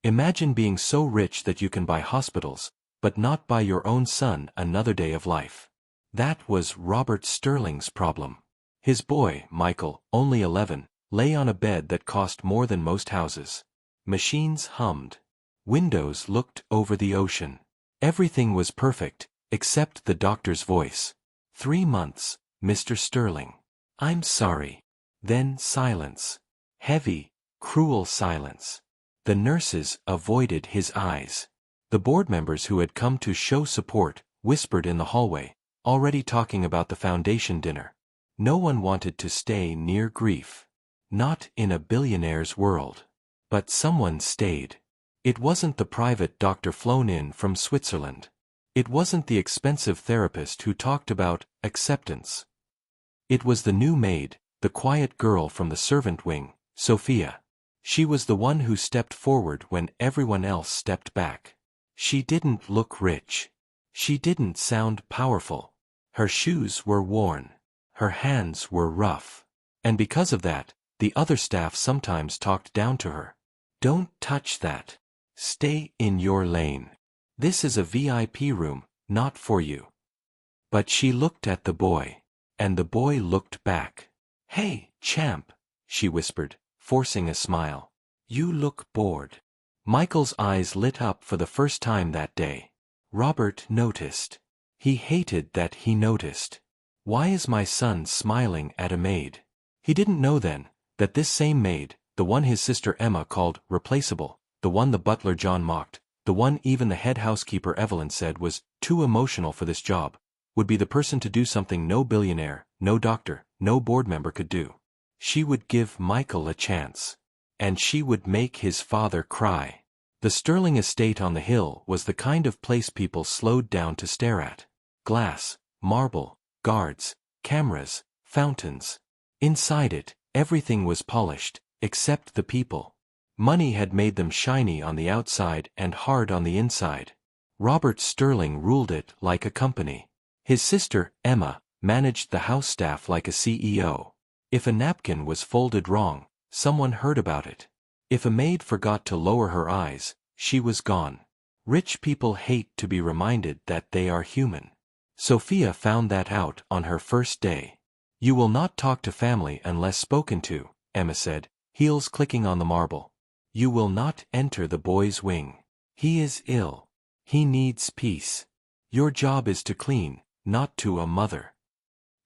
Imagine being so rich that you can buy hospitals, but not buy your own son another day of life. That was Robert Sterling's problem. His boy, Michael, only 11, lay on a bed that cost more than most houses. Machines hummed. Windows looked over the ocean. Everything was perfect, except the doctor's voice. 3 months, Mr. Sterling. I'm sorry. Then silence. Heavy, cruel silence. The nurses avoided his eyes. The board members who had come to show support whispered in the hallway, already talking about the foundation dinner. No one wanted to stay near grief. Not in a billionaire's world. But someone stayed. It wasn't the private doctor flown in from Switzerland. It wasn't the expensive therapist who talked about acceptance. It was the new maid, the quiet girl from the servant wing, Sophia. She was the one who stepped forward when everyone else stepped back. She didn't look rich. She didn't sound powerful. Her shoes were worn. Her hands were rough. And because of that, the other staff sometimes talked down to her. Don't touch that. Stay in your lane. This is a VIP room, not for you. But she looked at the boy. And the boy looked back. Hey, champ, she whispered, forcing a smile. You look bored. Michael's eyes lit up for the first time that day. Robert noticed. He hated that he noticed. Why is my son smiling at a maid? He didn't know then that this same maid, the one his sister Emma called replaceable, the one the butler John mocked, the one even the head housekeeper Evelyn said was too emotional for this job, would be the person to do something no billionaire, no doctor, no board member could do. She would give Michael a chance. And she would make his father cry. The Sterling estate on the hill was the kind of place people slowed down to stare at. Glass, marble, guards, cameras, fountains. Inside it, everything was polished, except the people. Money had made them shiny on the outside and hard on the inside. Robert Sterling ruled it like a company. His sister, Emma, managed the house staff like a CEO. If a napkin was folded wrong, someone heard about it. If a maid forgot to lower her eyes, she was gone. Rich people hate to be reminded that they are human. Sophia found that out on her first day. You will not talk to family unless spoken to, Emma said, heels clicking on the marble. You will not enter the boy's wing. He is ill. He needs peace. Your job is to clean, not to a mother.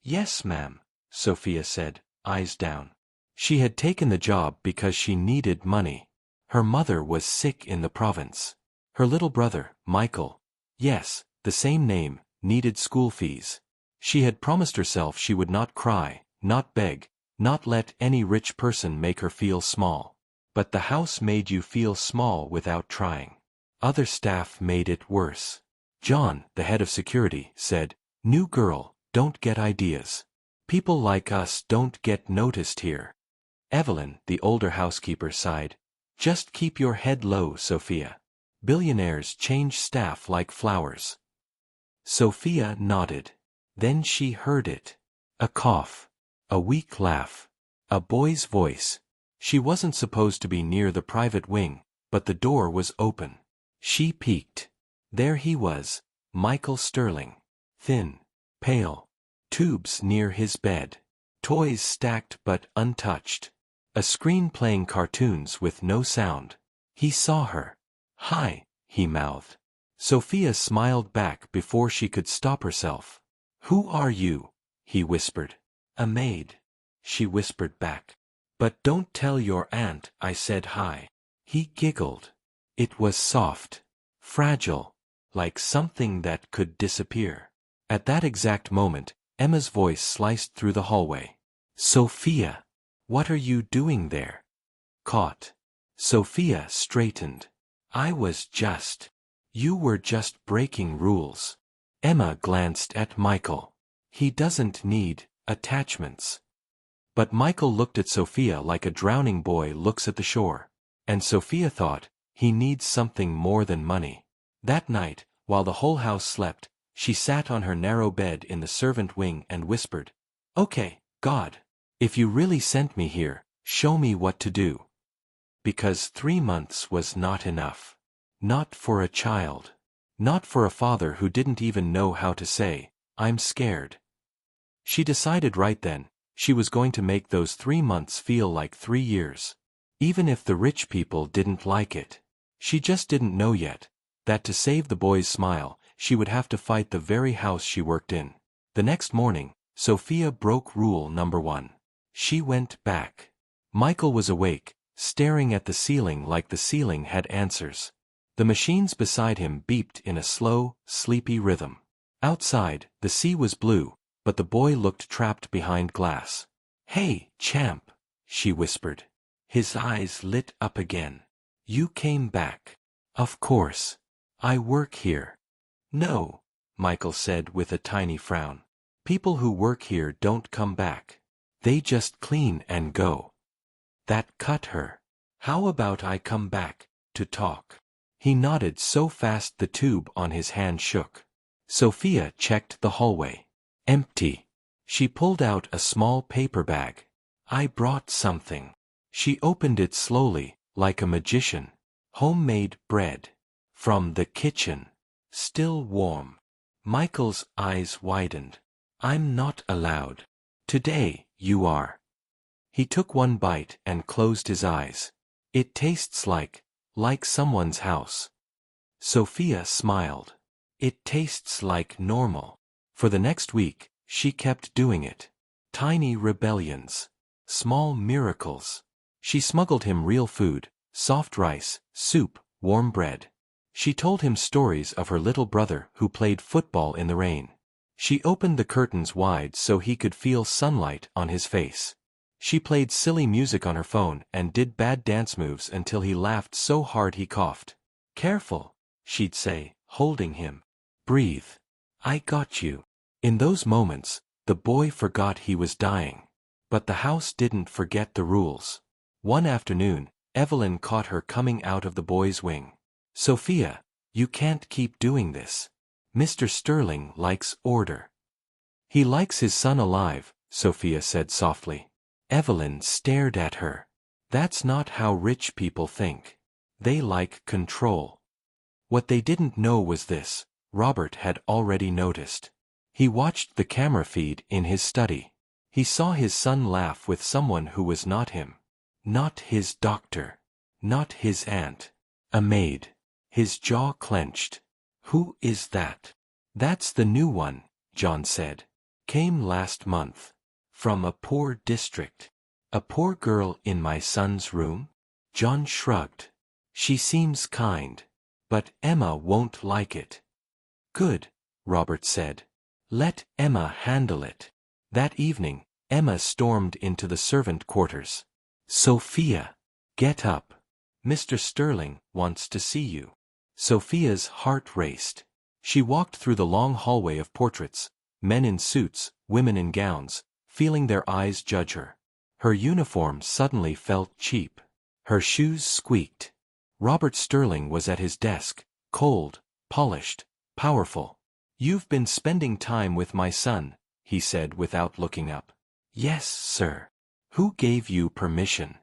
Yes, ma'am, Sophia said, eyes down. She had taken the job because she needed money. Her mother was sick in the province. Her little brother, Michael, yes, the same name, needed school fees. She had promised herself she would not cry, not beg, not let any rich person make her feel small. But the house made you feel small without trying. Other staff made it worse. John, the head of security, said, "New girl, don't get ideas. People like us don't get noticed here." Evelyn, the older housekeeper, sighed, "Just keep your head low, Sophia. Billionaires change staff like flowers." Sophia nodded. Then she heard it. A cough. A weak laugh. A boy's voice. She wasn't supposed to be near the private wing, but the door was open. She peeked. There he was, Michael Sterling. Thin. Pale. Tubes near his bed. Toys stacked but untouched. A screen playing cartoons with no sound. He saw her. "Hi," he mouthed. Sophia smiled back before she could stop herself. "Who are you?" he whispered. "A maid," she whispered back. "But don't tell your aunt I said hi." He giggled. It was soft. Fragile. Like something that could disappear. At that exact moment, Emma's voice sliced through the hallway. "Sophia! What are you doing there?" Caught. Sophia straightened. You were just breaking rules." Emma glanced at Michael. "He doesn't need attachments." But Michael looked at Sophia like a drowning boy looks at the shore. And Sophia thought, he needs something more than money. That night, while the whole house slept, she sat on her narrow bed in the servant wing and whispered, "Okay, God. If you really sent me here, show me what to do." because 3 months was not enough. Not for a child. Not for a father who didn't even know how to say, "I'm scared." She decided right then, she was going to make those 3 months feel like 3 years. Even if the rich people didn't like it. She just didn't know yet, that to save the boy's smile, she would have to fight the very house she worked in. The next morning, Sophia broke rule number 1. She went back. Michael was awake, staring at the ceiling like the ceiling had answers. The machines beside him beeped in a slow, sleepy rhythm. Outside, the sea was blue, but the boy looked trapped behind glass. "Hey, champ," she whispered. His eyes lit up again. "You came back." "Of course. I work here." "No," Michael said with a tiny frown. "People who work here don't come back. They just clean and go." That cut her. "How about I come back, to talk?" He nodded so fast the tube on his hand shook. Sophia checked the hallway. Empty. She pulled out a small paper bag. "I brought something." She opened it slowly, like a magician. Homemade bread. From the kitchen. Still warm. Michael's eyes widened. "I'm not allowed." "Today, you are." He took one bite and closed his eyes. "It tastes like someone's house." Sophia smiled. "It tastes like normal." For the next week, she kept doing it. Tiny rebellions. Small miracles. She smuggled him real food, soft rice, soup, warm bread. She told him stories of her little brother who played football in the rain. She opened the curtains wide so he could feel sunlight on his face. She played silly music on her phone and did bad dance moves until he laughed so hard he coughed. "Careful," she'd say, holding him. "Breathe. I got you." In those moments, the boy forgot he was dying. But the house didn't forget the rules. One afternoon, Evelyn caught her coming out of the boy's wing. "Sophia, you can't keep doing this. Mr. Sterling likes order." "He likes his son alive," Sophia said softly. Evelyn stared at her. "That's not how rich people think. They like control." What they didn't know was this: Robert had already noticed. He watched the camera feed in his study. He saw his son laugh with someone who was not him. Not his doctor. Not his aunt. A maid. His jaw clenched. "Who is that?" "That's the new one," John said. "Came last month. From a poor district." "A poor girl in my son's room?" John shrugged. "She seems kind. But Emma won't like it." "Good," Robert said. "Let Emma handle it." That evening, Emma stormed into the servant quarters. "Sophia, get up. Mr. Sterling wants to see you." Sophia's heart raced. She walked through the long hallway of portraits, men in suits, women in gowns, feeling their eyes judge her. Her uniform suddenly felt cheap. Her shoes squeaked. Robert Sterling was at his desk, cold, polished, powerful. "You've been spending time with my son," he said without looking up. "Yes, sir." "Who gave you permission?"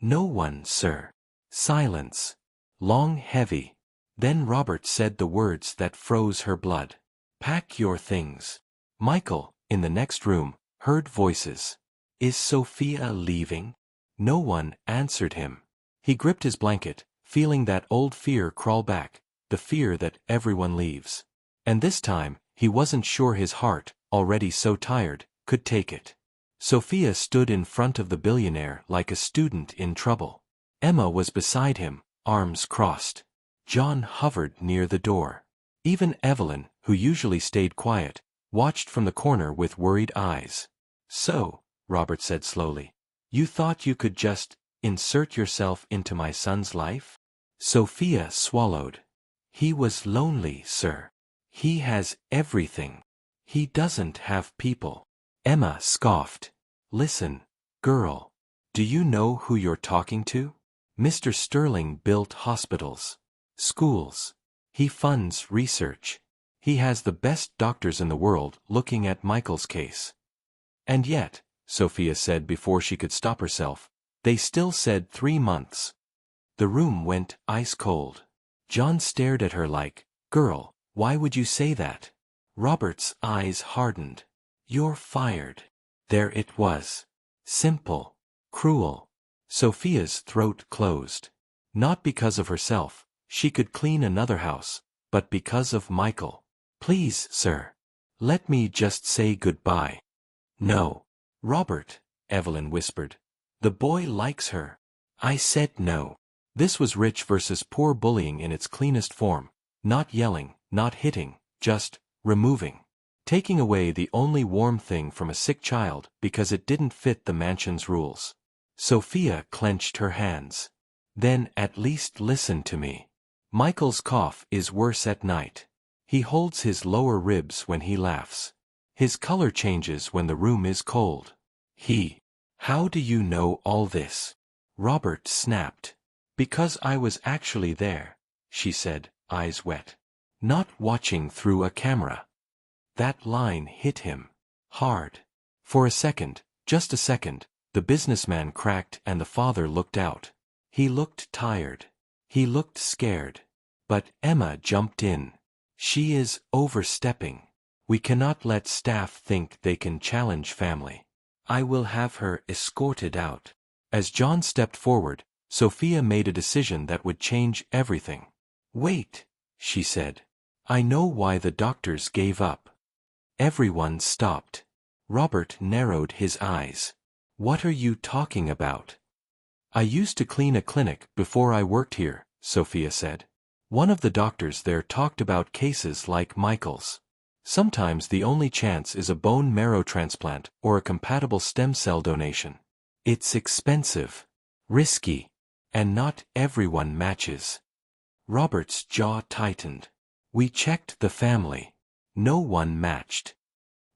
"No one, sir." Silence. Long, heavy. Then Robert said the words that froze her blood. "Pack your things." Michael, in the next room, heard voices. "Is Sophia leaving?" No one answered him. He gripped his blanket, feeling that old fear crawl back, the fear that everyone leaves. And this time, he wasn't sure his heart, already so tired, could take it. Sophia stood in front of the billionaire like a student in trouble. Emma was beside him, arms crossed. John hovered near the door. Even Evelyn, who usually stayed quiet, watched from the corner with worried eyes. "So," Robert said slowly, "you thought you could just insert yourself into my son's life?" Sophia swallowed. "He was lonely, sir. He has everything. He doesn't have people." Emma scoffed. "Listen, girl. Do you know who you're talking to? Mr. Sterling built hospitals, schools. He funds research. He has the best doctors in the world looking at Michael's case." "And yet," Sophia said before she could stop herself, They still said 3 months. The room went ice cold. John stared at her like, "Girl, why would you say that?" Robert's eyes hardened. "You're fired." There it was. Simple. Cruel. Sophia's throat closed. Not because of herself, she could clean another house, but because of Michael. "Please, sir. Let me just say goodbye." "No. Robert," Evelyn whispered. "The boy likes her." "I said no." This was rich versus poor bullying in its cleanest form. Not yelling, not hitting, just removing. Taking away the only warm thing from a sick child because it didn't fit the mansion's rules. Sophia clenched her hands. "Then at least listen to me. Michael's cough is worse at night. He holds his lower ribs when he laughs. His color changes when the room is cold. How do you know all this?" Robert snapped. "Because I was actually there," she said, eyes wet. "Not watching through a camera." That line hit him hard. For a second, just a second, the businessman cracked and the father looked out. He looked tired. He looked scared. But Emma jumped in. "She is overstepping. We cannot let staff think they can challenge family. I will have her escorted out." As John stepped forward, Sophia made a decision that would change everything. "Wait," she said. "I know why the doctors gave up." Everyone stopped. Robert narrowed his eyes. "What are you talking about?" "I used to clean a clinic before I worked here," Sophia said. "One of the doctors there talked about cases like Michael's. Sometimes the only chance is a bone marrow transplant or a compatible stem cell donation. It's expensive, risky, and not everyone matches." Robert's jaw tightened. "We checked the family. No one matched.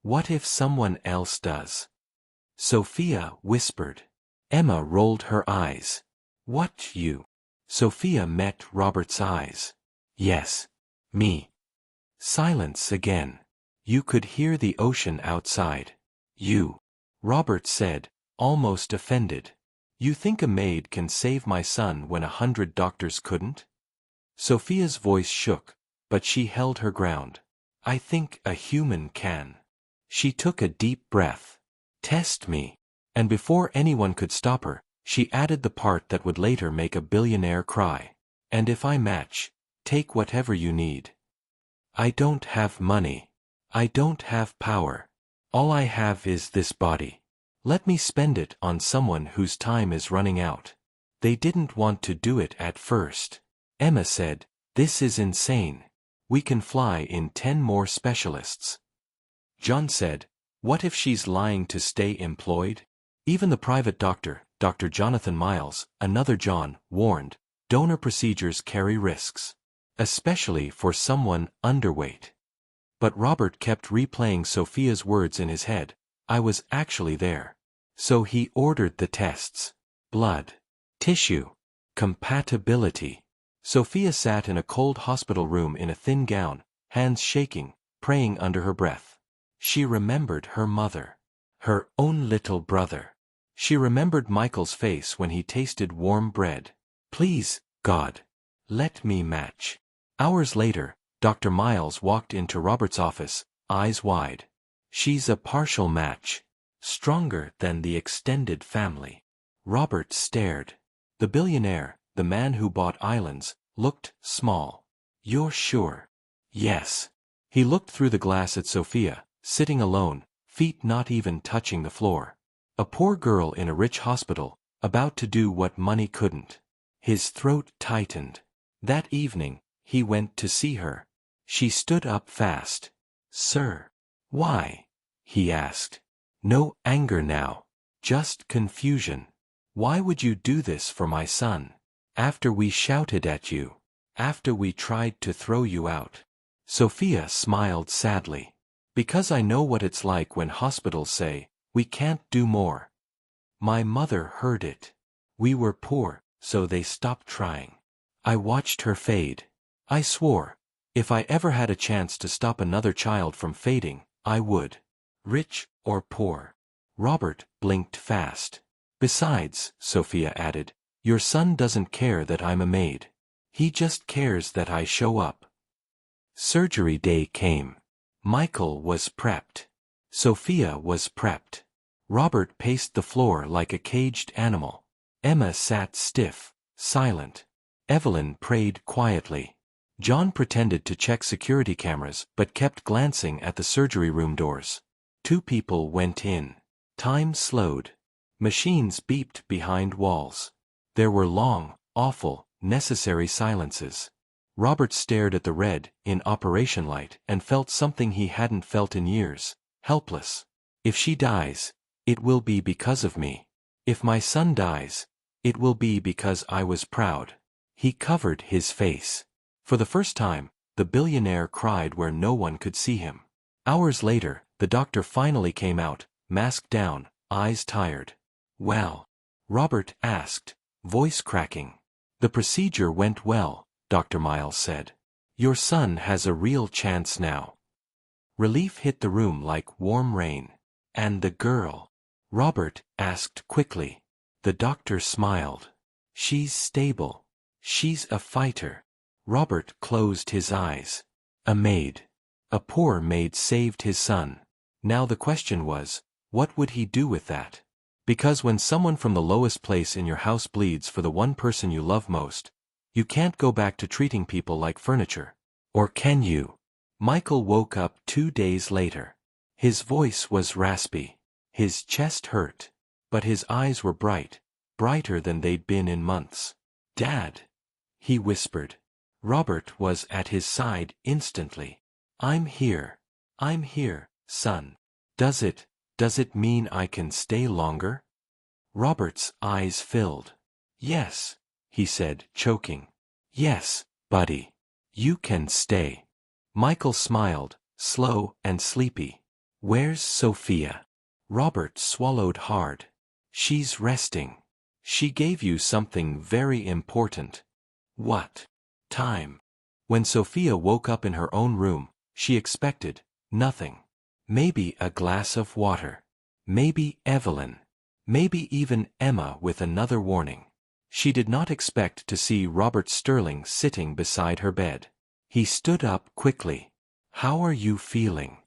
What if someone else does?" Sophia whispered. Emma rolled her eyes. "What, you?" Sophia met Robert's eyes. "Yes. Me." Silence again. You could hear the ocean outside. "You," Robert said, almost offended. "You think a maid can save my son when 100 doctors couldn't?" Sophia's voice shook, but she held her ground. "I think a human can." She took a deep breath. "Test me." And before anyone could stop her, she added the part that would later make a billionaire cry. "And if I match, take whatever you need. I don't have money. I don't have power. All I have is this body. Let me spend it on someone whose time is running out." They didn't want to do it at first. Emma said, "This is insane. We can fly in 10 more specialists." John said, "What if she's lying to stay employed?" Even the private doctor, Dr. Jonathan Miles, another John, warned, donor procedures carry risks. Especially for someone underweight. But Robert kept replaying Sophia's words in his head. "I was actually there." So he ordered the tests. Blood. Tissue. Compatibility. Sophia sat in a cold hospital room in a thin gown, hands shaking, praying under her breath. She remembered her mother. Her own little brother. She remembered Michael's face when he tasted warm bread. "Please, God. Let me match." Hours later, Dr. Miles walked into Robert's office, eyes wide. "She's a partial match. Stronger than the extended family." Robert stared. The billionaire, the man who bought islands, looked small. "You're sure?" "Yes." He looked through the glass at Sophia, sitting alone, feet not even touching the floor. A poor girl in a rich hospital, about to do what money couldn't. His throat tightened. That evening, he went to see her. She stood up fast. "Sir." "Why?" he asked. No anger now. Just confusion. "Why would you do this for my son? After we shouted at you. After we tried to throw you out." Sophia smiled sadly. "Because I know what it's like when hospitals say, 'We can't do more.' My mother heard it. We were poor, so they stopped trying. I watched her fade. I swore, if I ever had a chance to stop another child from fading, I would. Rich or poor." Robert blinked fast. Besides, Sophia added, your son doesn't care that I'm a maid. He just cares that I show up. Surgery day came. Michael was prepped. Sophia was prepped. Robert paced the floor like a caged animal. Emma sat stiff, silent. Evelyn prayed quietly. John pretended to check security cameras but kept glancing at the surgery room doors. 2 people went in. Time slowed. Machines beeped behind walls. There were long, awful, necessary silences. Robert stared at the red, in operation light and felt something he hadn't felt in years, helpless. If she dies, it will be because of me. If my son dies, it will be because I was proud. He covered his face. For the first time, the billionaire cried where no one could see him. Hours later, the doctor finally came out, mask down, eyes tired. Well? Robert asked, voice cracking. The procedure went well, Dr. Miles said. Your son has a real chance now. Relief hit the room like warm rain. And the girl? Robert asked quickly. The doctor smiled. She's stable. She's a fighter. Robert closed his eyes. A maid. A poor maid saved his son. Now the question was, what would he do with that? Because when someone from the lowest place in your house bleeds for the one person you love most, you can't go back to treating people like furniture. Or can you? Michael woke up 2 days later. His voice was raspy. His chest hurt. But his eyes were bright, brighter than they'd been in months. Dad, he whispered. Robert was at his side instantly. I'm here. I'm here, son. Does it mean I can stay longer? Robert's eyes filled. Yes, he said, choking. Yes, buddy. You can stay. Michael smiled, slow and sleepy. Where's Sophia? Robert swallowed hard. She's resting. She gave you something very important. What? Time. When Sophia woke up in her own room, she expected nothing. Maybe a glass of water. Maybe Evelyn. Maybe even Emma with another warning. She did not expect to see Robert Sterling sitting beside her bed. He stood up quickly. How are you feeling?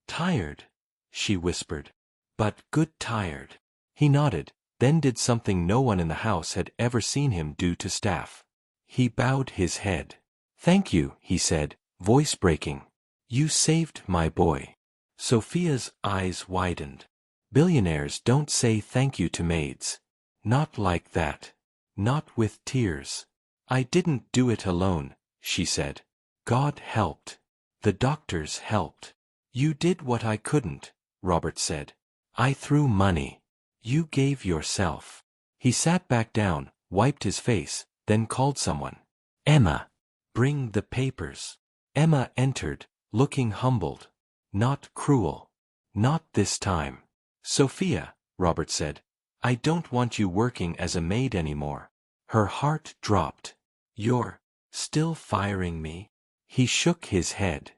Tired, she whispered. But good tired. He nodded, then did something no one in the house had ever seen him do to staff. He bowed his head. Thank you, he said, voice breaking. You saved my boy. Sophia's eyes widened. Billionaires don't say thank you to maids. Not like that. Not with tears. I didn't do it alone, she said. God helped. The doctors helped. You did what I couldn't, Robert said. I threw money. You gave yourself. He sat back down, wiped his face, then called someone. Emma. Bring the papers. Emma entered, looking humbled. Not cruel. Not this time. Sophia, Robert said. I don't want you working as a maid anymore. Her heart dropped. You're still firing me? He shook his head.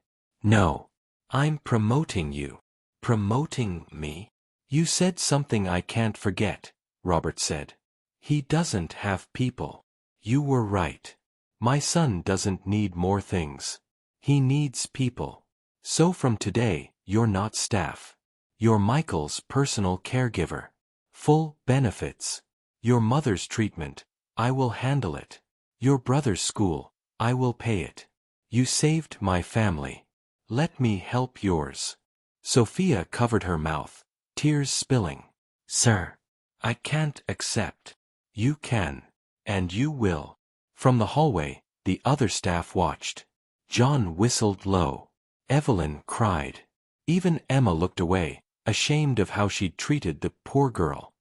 No. I'm promoting you. Promoting me? You said something I can't forget, Robert said. He doesn't have people. You were right. My son doesn't need more things. He needs people. So from today, you're not staff. You're Michael's personal caregiver. Full benefits. Your mother's treatment, I will handle it. Your brother's school, I will pay it. You saved my family. Let me help yours. Sophia covered her mouth, tears spilling. Sir, I can't accept. You can. And you will. From the hallway, the other staff watched. John whistled low. Evelyn cried. Even Emma looked away, ashamed of how she'd treated the poor girl.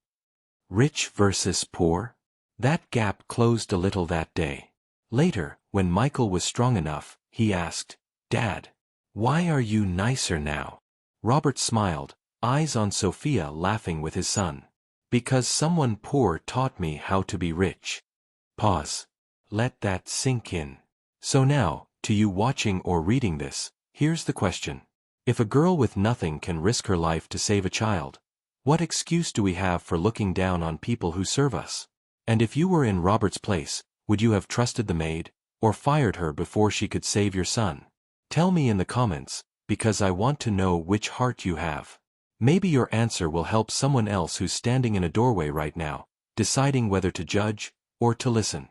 Rich versus poor? That gap closed a little that day. Later, when Michael was strong enough, he asked, Dad, why are you nicer now? Robert smiled, eyes on Sophia laughing with his son. Because someone poor taught me how to be rich. Pause. Let that sink in. So now, to you watching or reading this, here's the question. If a girl with nothing can risk her life to save a child, What excuse do we have for looking down on people who serve us? And if you were in Robert's place, would you have trusted the maid, or fired her before she could save your son? Tell me in the comments, because I want to know which heart you have. Maybe your answer will help someone else who's standing in a doorway right now, deciding whether to judge or to listen.